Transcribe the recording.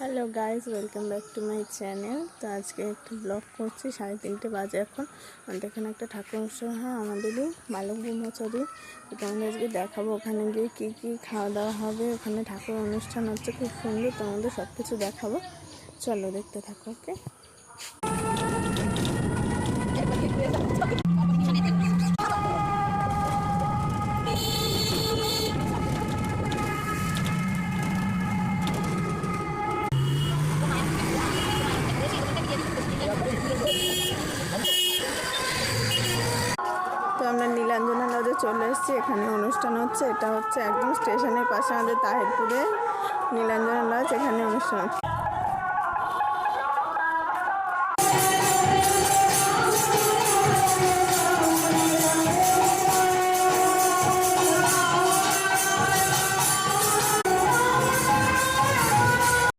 Hello guys, welcome back to my channel. তো আজকে একটু ব্লগ করছি। 3:30 বাজে এখন। আমাদের এখানে একটা ঠাকুর অনুষ্ঠান হয়, আমাদেরই বালক ব্রহ্মচারী। তো তোমাদের আজকে দেখাবো ওখানে গিয়ে কী কী খাওয়া দাওয়া হবে। ওখানে ঠাকুর অনুষ্ঠান হচ্ছে, খুব সুন্দর। তোমাদের সব কিছু দেখাবো, চলো দেখতে থাকো। ওকে, তো আমরা নীলাঞ্জনা লজে চলে এসেছি। এখানে অনুষ্ঠান হচ্ছে। এটা হচ্ছে একদম স্টেশনের পাশে আমাদের তাহিরপুরে নীলাঞ্জনা লজ। এখানে অনুষ্ঠান হচ্ছে।